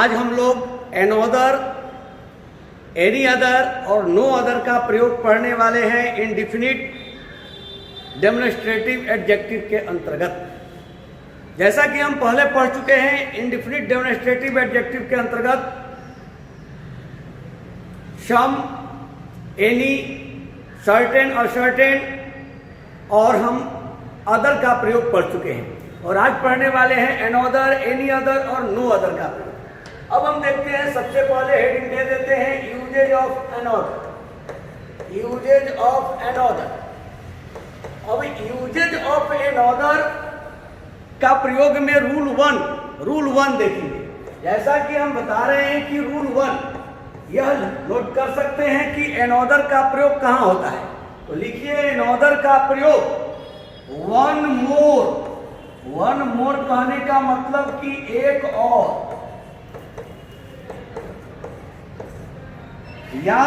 आज हम लोग एनोदर, एनी अदर और नो अदर का प्रयोग पढ़ने वाले हैं इंडिफिनिट डेमोन्स्ट्रेटिव एडजेक्टिव के अंतर्गत। जैसा कि हम पहले पढ़ चुके हैं, इंडिफिनिट डेमोन्स्ट्रेटिव एडजेक्टिव के अंतर्गत सम, एनी, सर्टेन और सर्टेन और हम अदर का प्रयोग पढ़ चुके हैं और आज पढ़ने वाले हैं एनोदर, एनी अदर और नो अदर का प्रयोग। अब हम देखते हैं, सबसे पहले हेडिंग दे देते हैं uses of another. Uses of another. अब यूजेज ऑफ एनोदर का प्रयोग में रूल वन देखेंगे। जैसा कि हम बता रहे हैं कि रूल 1 यह नोट कर सकते हैं कि एनोदर का प्रयोग कहाँ होता है। तो लिखिए एनोदर का प्रयोग वन मोर कहने का मतलब कि एक और, या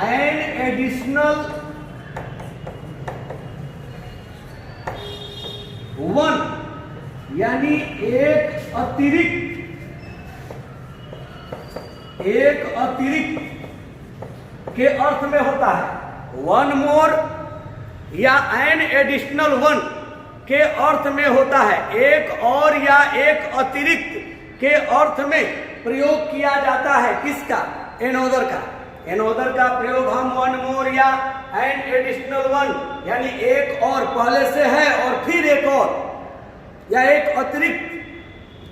एन एडिशनल वन, यानी एक अतिरिक्त के अर्थ में होता है। वन मोर या एन एडिशनल वन के अर्थ में होता है, एक और या एक अतिरिक्त के अर्थ में प्रयोग किया जाता है। किसका? एनोदर का। एनोदर का प्रयोग हम वन मोर या एन एडिशनल वन, यानी एक और पहले से है और फिर एक और या एक अतिरिक्त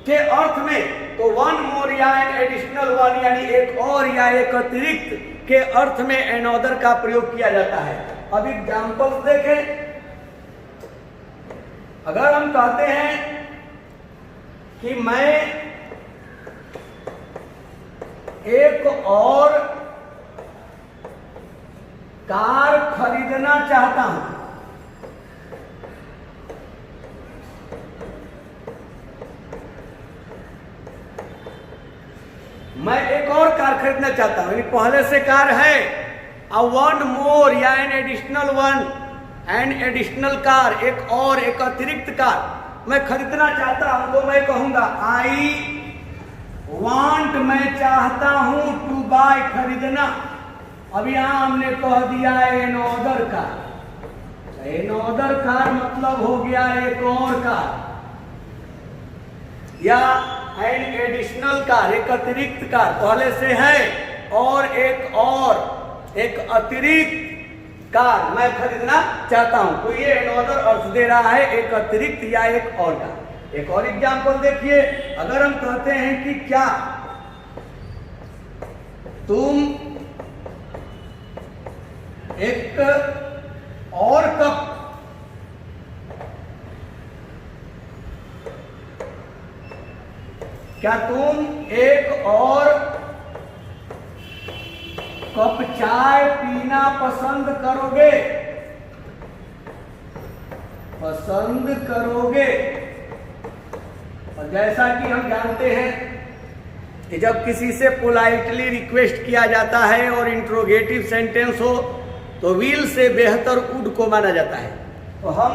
के अर्थ में, तो वन मोर या एन एडिशनल वन यानी एक और या एक अतिरिक्त के अर्थ में एनोदर का प्रयोग किया जाता है। अब एग्जाम्पल्स देखें। अगर हम कहते हैं कि मैं एक और कार खरीदना चाहता हूं, मैं एक और कार खरीदना चाहता हूं, यानी पहले से कार है, वन मोर या an additional one, an additional car, एक और एक अतिरिक्त कार मैं खरीदना चाहता हूं, तो मैं कहूंगा आई वांट, मैं चाहता हूं, टू बाय खरीदना। अब यहां हमने कह दिया एनोदर कार। एनोदर कार मतलब हो गया एक और कार, या एन एडिशनल कार, एक अतिरिक्त कार पहले से है और एक अतिरिक्त कार मैं खरीदना चाहता हूं, तो ये एनोदर अर्थ दे रहा है एक अतिरिक्त या एक और कार। एक और एग्जांपल देखिए। अगर हम कहते हैं कि क्या तुम एक और कप चाय पीना पसंद करोगे? और जैसा कि हम जानते हैं कि जब किसी से पोलाइटली रिक्वेस्ट किया जाता है और इंट्रोगेटिव सेंटेंस हो तो विल से बेहतर वुड को माना जाता है। तो हम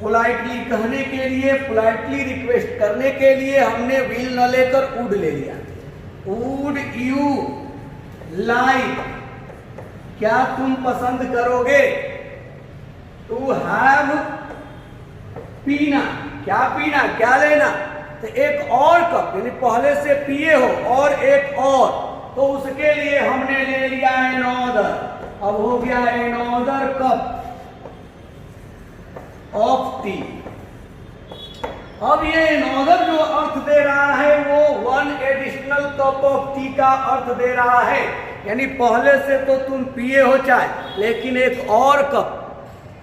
पोलाइटली कहने के लिए, पोलाइटली रिक्वेस्ट करने के लिए हमने विल न लेकर वुड ले लिया। वुड यू लाइक, क्या तुम पसंद करोगे? टू हैव, पीना, क्या पीना, क्या लेना? तो एक और कप, यानी पहले से पिए हो और एक और, तो उसके लिए हमने ले लिया एनोदर। अब हो गया एनोदर कप ऑफ टी। अब ये एनोदर जो अर्थ दे रहा है वो one additional cup of T का अर्थ दे रहा है, यानी पहले से तो तुम पिए हो चाय, लेकिन एक और कप,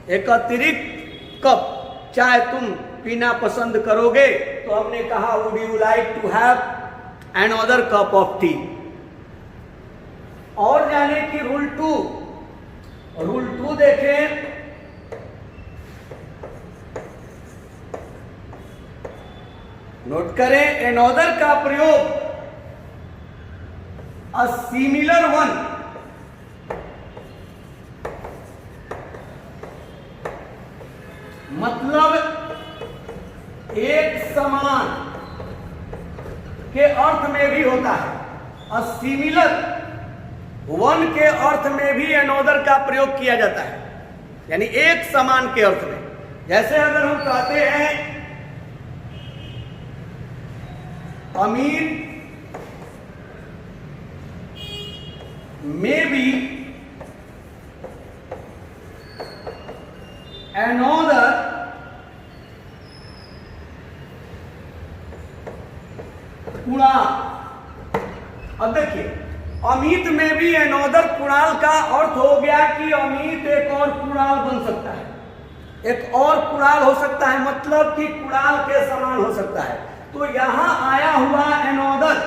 एक अतिरिक्त कप चाय तुम पीना पसंद करोगे, तो हमने कहा would you like to have another cup of tea. और जाने की रूल 2 देखें। नोट करें एनोदर का प्रयोग अ सिमिलर वन, मतलब एक समान के अर्थ में भी होता है, और सिमिलर वन के अर्थ में भी एनोदर का प्रयोग किया जाता है, यानी एक समान के अर्थ में। जैसे अगर हम कहते हैं अमीर में बी एनोदर कुणाल। अब देखिए, अमित में भी एनोदर कुणाल का अर्थ हो गया कि अमित एक और कुणाल बन सकता है, एक और कुणाल हो सकता है, मतलब कि कुणाल के समान हो सकता है। तो यहां आया हुआ एनोदर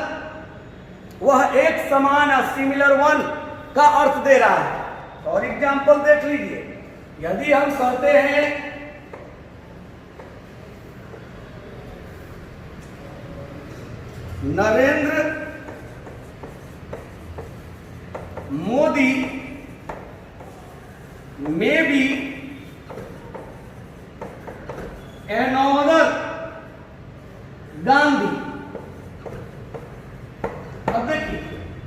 वह एक समान सिमिलर वन का अर्थ दे रहा है। और एग्जाम्पल देख लीजिए, यदि हम कहते हैं नरेंद्र मोदी में बी एनोदर गांधी। अब देखिए,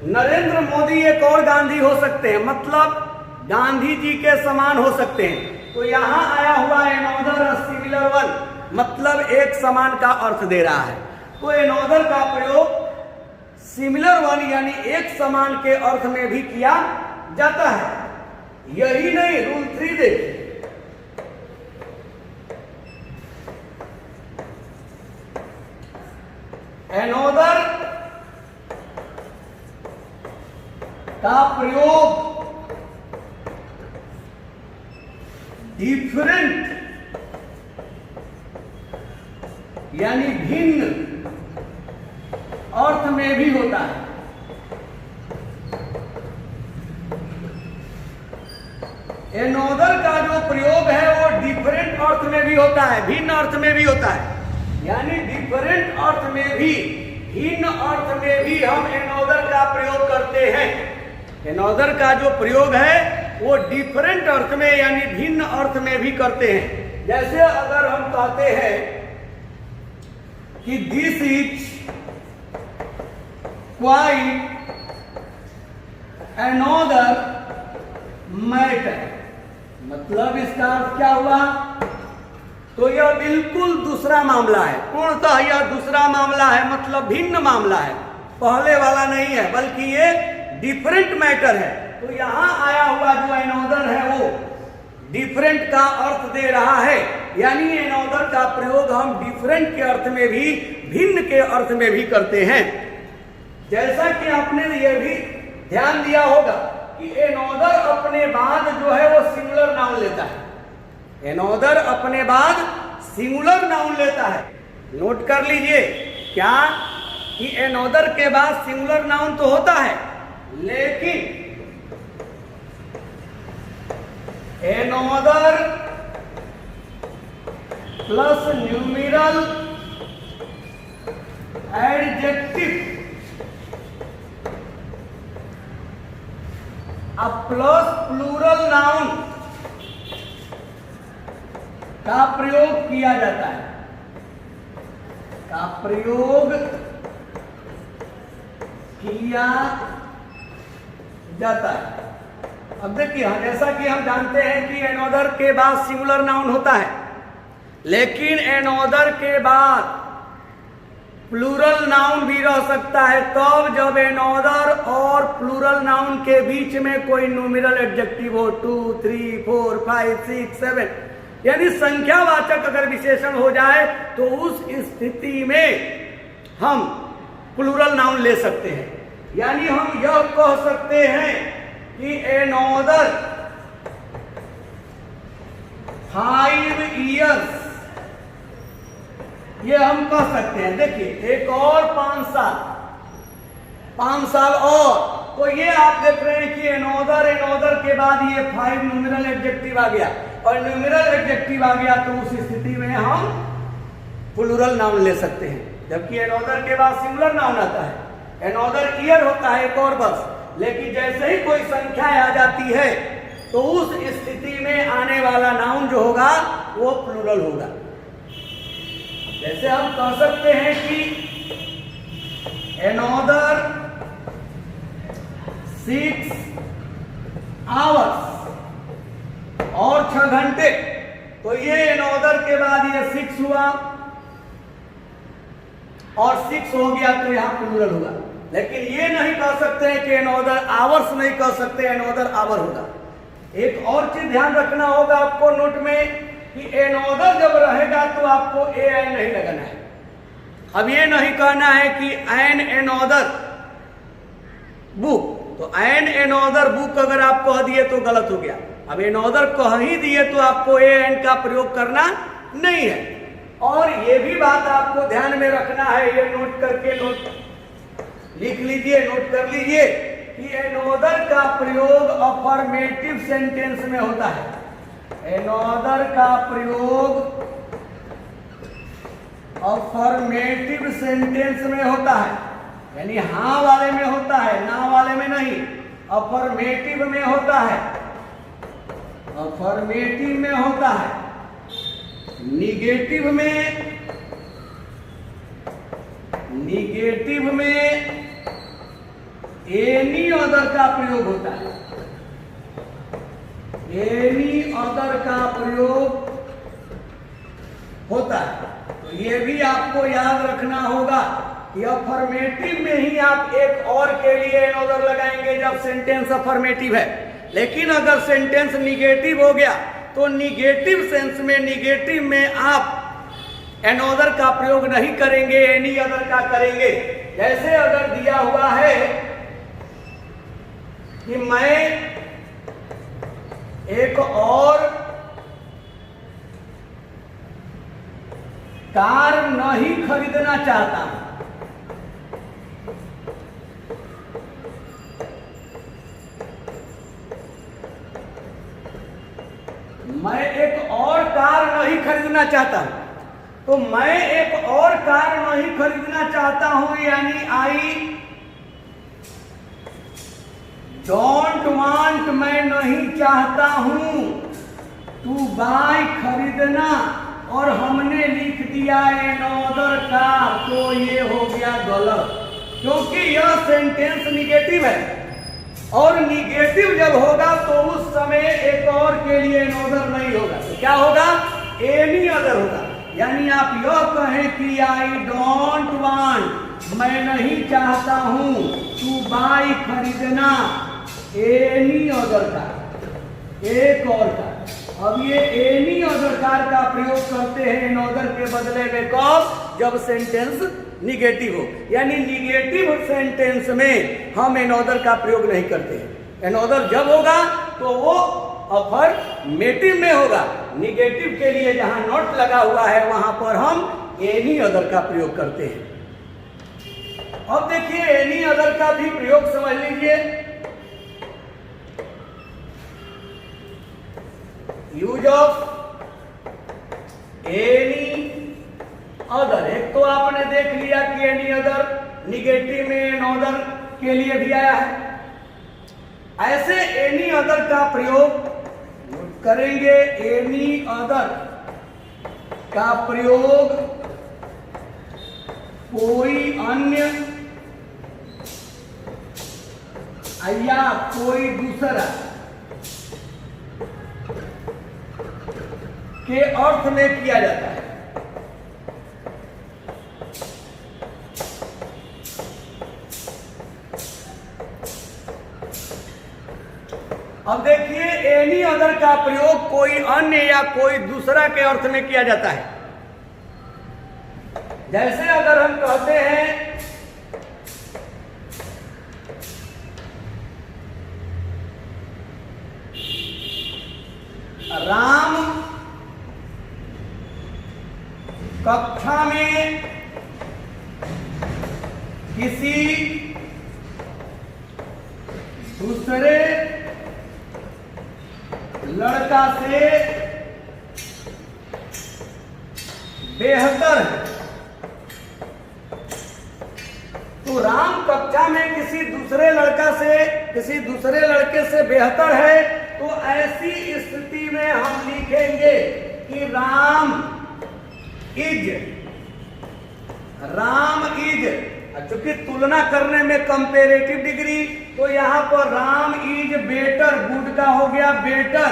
नरेंद्र मोदी एक और गांधी हो सकते हैं, मतलब गांधी जी के समान हो सकते हैं। तो यहां आया हुआ एनोदर सिमिलर वन मतलब एक समान का अर्थ दे रहा है। तो एनोदर का प्रयोग सिमिलर वन यानी एक समान के अर्थ में भी किया जाता है। यही नहीं, रूल 3 देखिए, एनोदर का प्रयोग डिफरेंट यानी भिन्न अर्थ में भी होता है। एनोदर का जो प्रयोग है वो डिफरेंट अर्थ में भी होता है, भिन्न अर्थ में भी होता है, यानी डिफरेंट अर्थ में भी, भिन्न अर्थ में भी हम एनोदर का प्रयोग करते हैं। एनोदर का जो प्रयोग है वो डिफरेंट अर्थ में यानी भिन्न अर्थ में भी करते हैं। जैसे अगर हम कहते हैं कि this is quite another matter, मतलब इसका अर्थ क्या हुआ? तो यह बिल्कुल दूसरा मामला है, पूर्णतः यह दूसरा मामला है, मतलब भिन्न मामला है, पहले वाला नहीं है, बल्कि ये डिफरेंट मैटर है। तो यहां आया हुआ जो एनोदर है वो डिफरेंट का अर्थ दे रहा है, यानी एनोदर का प्रयोग हम डिफरेंट के अर्थ में भी, भिन्न के अर्थ में भी करते हैं। जैसा कि आपने ये भी ध्यान दिया होगा कि एनोदर अपने बाद जो है वो सिंगुलर नाउन लेता है। एनोदर अपने बाद सिंगुलर नाउन लेता है। नोट कर लीजिए क्या कि एनोदर के बाद सिंगुलर नाउन तो होता है, लेकिन another plus numeral adjective plus plural noun का प्रयोग किया जाता है, का प्रयोग किया जाता है। अब देखिए, जैसा कि हम जानते हैं कि एनोदर के बाद सिंगुलर नाउन होता है, लेकिन एनोदर के बाद प्लूरल नाउन भी रह सकता है तब जब एनोदर और प्लूरल नाउन के बीच में कोई न्यूमेरल एडजेक्टिव हो, 2, 3, 4, 5, 6, 7, यानी संख्यावाचक अगर विशेषण हो जाए तो उस स्थिति में हम प्लूरल नाउन ले सकते हैं। यानी हम यह कह सकते हैं कि एनोदर 5 इयर्स, ये हम कह सकते हैं। देखिए, एक और 5 साल और, तो ये आप देख रहे हैं कि एनोदर के बाद ये 5 न्यूमेरल एडजेक्टिव आ गया, और न्यूमेरल एडजेक्टिव आ गया तो उस स्थिति में हम प्लूरल नाउन ले सकते हैं। जबकि एनोदर के बाद सिंगुलर नाउन आता है, एनोदर ईयर होता है एक और बस, लेकिन जैसे ही कोई संख्या आ जाती है तो उस स्थिति में आने वाला नाउन जो होगा वो प्लूरल होगा। जैसे हम कह सकते हैं कि another 6 hours, और 6 घंटे। तो ये another के बाद ये 6 हुआ और 6 हो गया तो यहां प्लूरल होगा। लेकिन ये नहीं कह सकते हैं कि another hours, नहीं कह सकते another hour होगा। एक और चीज ध्यान रखना होगा आपको नोट में कि another जब रहेगा तो आपको an नहीं लगाना है। अब ये नहीं कहना है कि an another book, तो an another book अगर आप कह दिए तो गलत हो गया। अब another कह ही दिए तो आपको an का प्रयोग करना नहीं है। और ये भी बात आपको ध्यान में रखना है, ये नोट करके लिख लीजिए, नोट कर लीजिए कि another का प्रयोग अफर्मेटिव सेंटेंस में होता है। another का प्रयोग अफर्मेटिव सेंटेंस में होता है, यानी हाँ वाले में होता है, ना वाले में नहीं। अफर्मेटिव में होता है, अफर्मेटिव में होता है। निगेटिव में एनी अदर का प्रयोग होता है। एनी अदर का प्रयोग होता है। तो ये भी आपको याद रखना होगा कि अफर्मेटिव में ही आप एक और के लिए एनोदर लगाएंगे जब सेंटेंस अफर्मेटिव है। लेकिन अगर सेंटेंस निगेटिव हो गया तो निगेटिव सेंस में, निगेटिव में आप एनोदर का प्रयोग नहीं करेंगे, एनी अदर का करेंगे। जैसे अगर दिया हुआ है कि मैं एक और कार नहीं खरीदना चाहता हूं, मैं एक और कार नहीं खरीदना चाहता हूं। तो मैं एक और कार नहीं खरीदना चाहता हूं यानी आई डोंट वांट, मैं नहीं चाहता हूं टू बाय, खरीदना, और हमने लिख दिया एनोदर कार, तो ये हो गया गलत, क्योंकि यह सेंटेंस निगेटिव है। और निगेटिव जब होगा तो उस समय एक और के लिए एनोदर नहीं होगा, तो क्या होगा? एनी अदर होगा। यानी आप यह कहें कि आई डोंट वांट, मैं नहीं चाहता हूं टू बाय, खरीदना, एनी अदर कार, एक और कार। अब ये एनी अदर कार का प्रयोग करते हैं एनोदर के बदले में कब? जब सेंटेंस निगेटिव हो। यानी निगेटिव सेंटेंस में हम एनोदर का प्रयोग नहीं करते हैं। एनोदर जब होगा तो वो अफर्मेटिव में होगा। निगेटिव के लिए जहां नॉट लगा हुआ है वहां पर हम एनी अदर का प्रयोग करते हैं। अब देखिए एनी अदर का भी प्रयोग समझ लीजिए। यूज ऑफ एनी अदर, एक तो आपने देख लिया कि एनी अदर निगेटिव में एनोदर के लिए भी आया है। ऐसे एनी अदर का प्रयोग करेंगे। एनी अदर का प्रयोग कोई अन्य या कोई दूसरा के अर्थ में किया जाता है। अब देखिए एनी अदर का प्रयोग कोई अन्य या कोई दूसरा के अर्थ में किया जाता है। जैसे अगर हम कहते हैं राम कक्षा में किसी दूसरे लड़का से बेहतर है। तो राम कक्षा में किसी दूसरे लड़के से बेहतर है, तो ऐसी स्थिति में हम लिखेंगे कि राम इज चूंकि तुलना करने में कंपेरेटिव डिग्री, तो यहाँ पर राम इज बेटर, गुड का हो गया बेटर,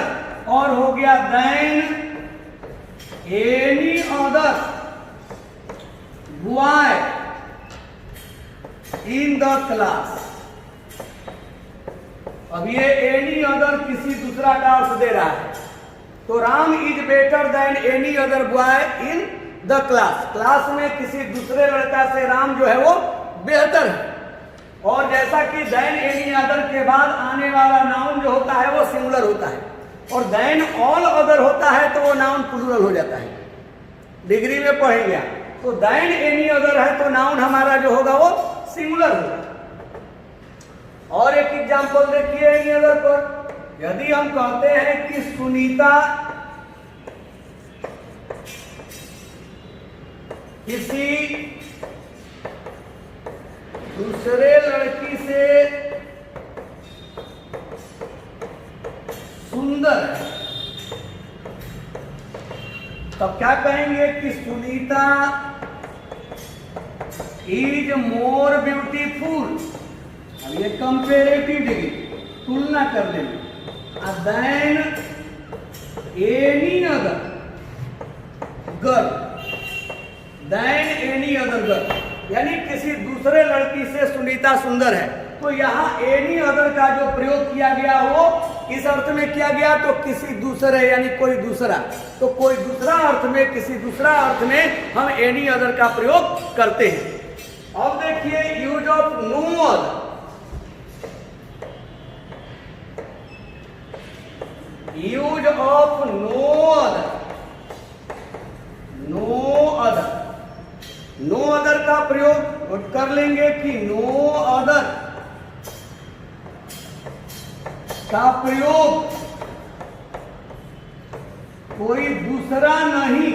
और हो गया than any other boy in the class. अब ये एनी अदर किसी दूसरा का अर्थ दे रहा है, तो Ram is better than any other boy in the class. Class में किसी दूसरे लड़का से राम जो है वो बेहतर है। और जैसा कि देन एनी अदर के बाद आने वाला नाउन जो होता है वो सिंगुलर होता है, और देन ऑल अदर होता है तो वो नाउन प्लूरल हो जाता है। डिग्री में पढ़ेंगे तो देन एनी अदर है तो नाउन हमारा जो होगा वो सिंगुलर होगा। और एक एग्जांपल देखिए एनी अदर पर। यदि हम कहते हैं कि सुनीता किसी दूसरे लड़की से सुंदर है, तब क्या कहेंगे कि सुनीता इज मोर ब्यूटीफुल। अब ये कंपेरेटिव डिग्री, तुलना करने में। Than any other girl, than any other girl, यानी किसी दूसरे लड़की से सुनीता सुंदर है। तो यहाँ एनी अदर का जो प्रयोग किया गया वो किस अर्थ में किया गया, तो किसी दूसरे यानी कोई दूसरा, तो कोई दूसरा अर्थ में, किसी दूसरा अर्थ में हम एनी अदर का प्रयोग करते हैं। अब देखिए use of no other. Use of no other, no other, no other का प्रयोग कर लेंगे कि नो अदर का प्रयोग कोई दूसरा नहीं,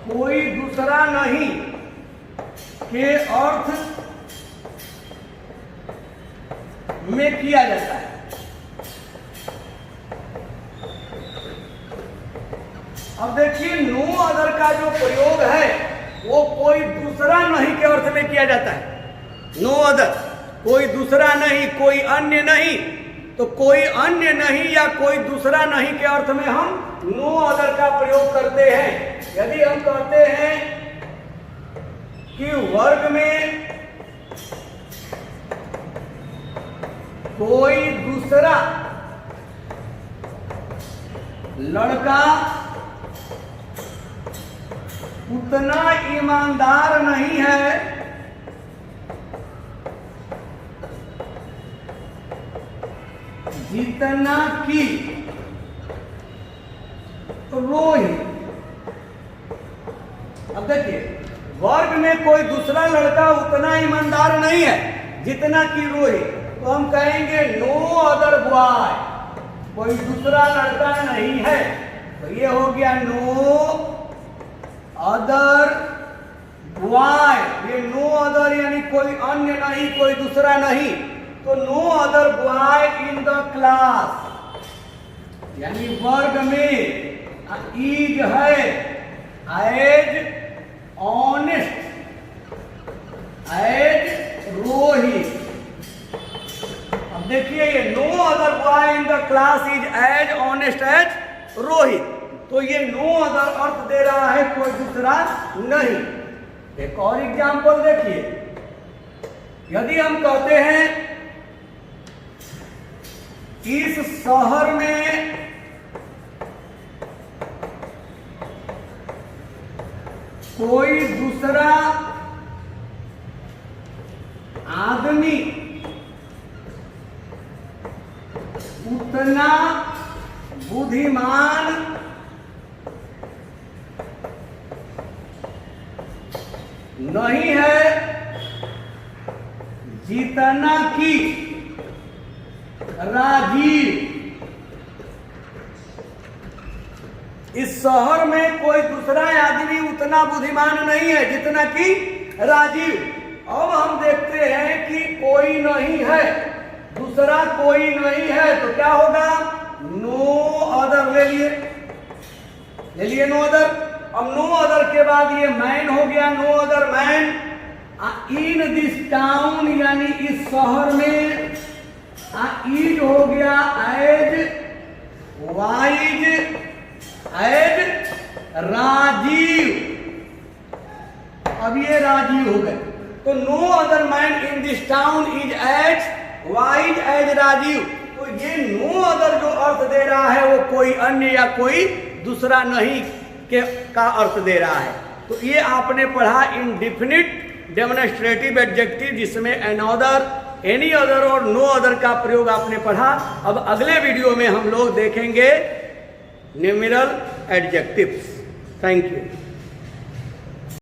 कोई दूसरा नहीं के अर्थ में किया जाता है। अब देखिए नो अदर का जो प्रयोग है वो कोई दूसरा नहीं के अर्थ में किया जाता है। नो अदर, कोई दूसरा नहीं, कोई अन्य नहीं, तो कोई अन्य नहीं या कोई दूसरा नहीं के अर्थ में हम नो अदर का प्रयोग करते हैं। यदि हम कहते हैं कि वर्ग में कोई दूसरा लड़का उतना ईमानदार नहीं है जितना कि रोहित। अब देखिए वर्ग में कोई दूसरा लड़का उतना ईमानदार नहीं है जितना कि रोहित, तो हम कहेंगे नो अदर बॉय, कोई दूसरा लड़का नहीं है। तो ये हो गया नो अदर बॉय। ये नो अदर यानी कोई अन्य नहीं, कोई दूसरा नहीं, तो no other boy in the class, यानी वर्ग में इज है एज ऑनेस्ट, एज रोहित। अब देखिए ये no other boy in the class is as honest as Rohit, तो ये नो अदर अर्थ दे रहा है कोई दूसरा नहीं। एक और एग्जांपल देखिए। यदि हम कहते हैं इस शहर में कोई दूसरा आदमी उतना बुद्धिमान नहीं है जितना कि राजीव। इस शहर में कोई दूसरा आदमी उतना बुद्धिमान नहीं है जितना कि राजीव। अब हम देखते हैं कि कोई नहीं है, दूसरा कोई नहीं है, तो क्या होगा नो अदर ले लिए नो अदर। अब नो अदर के बाद ये मैन हो गया, no other man in this town, यानी इस शहर में। ईट हो गया एज वाइज एज राजीव। अब ये राजीव हो गए, तो no other man in this town is as wise as Rajiv. तो ये नो अदर जो अर्थ दे रहा है वो कोई अन्य या कोई दूसरा नहीं के का अर्थ दे रहा है। तो ये आपने पढ़ा इंडिफिनिट डेमोन्स्ट्रेटिव एडजेक्टिव, जिसमें अनदर, एनी अदर और नो अदर का प्रयोग आपने पढ़ा। अब अगले वीडियो में हम लोग देखेंगे न्यूमेरल एडजेक्टिव्स। Thank you.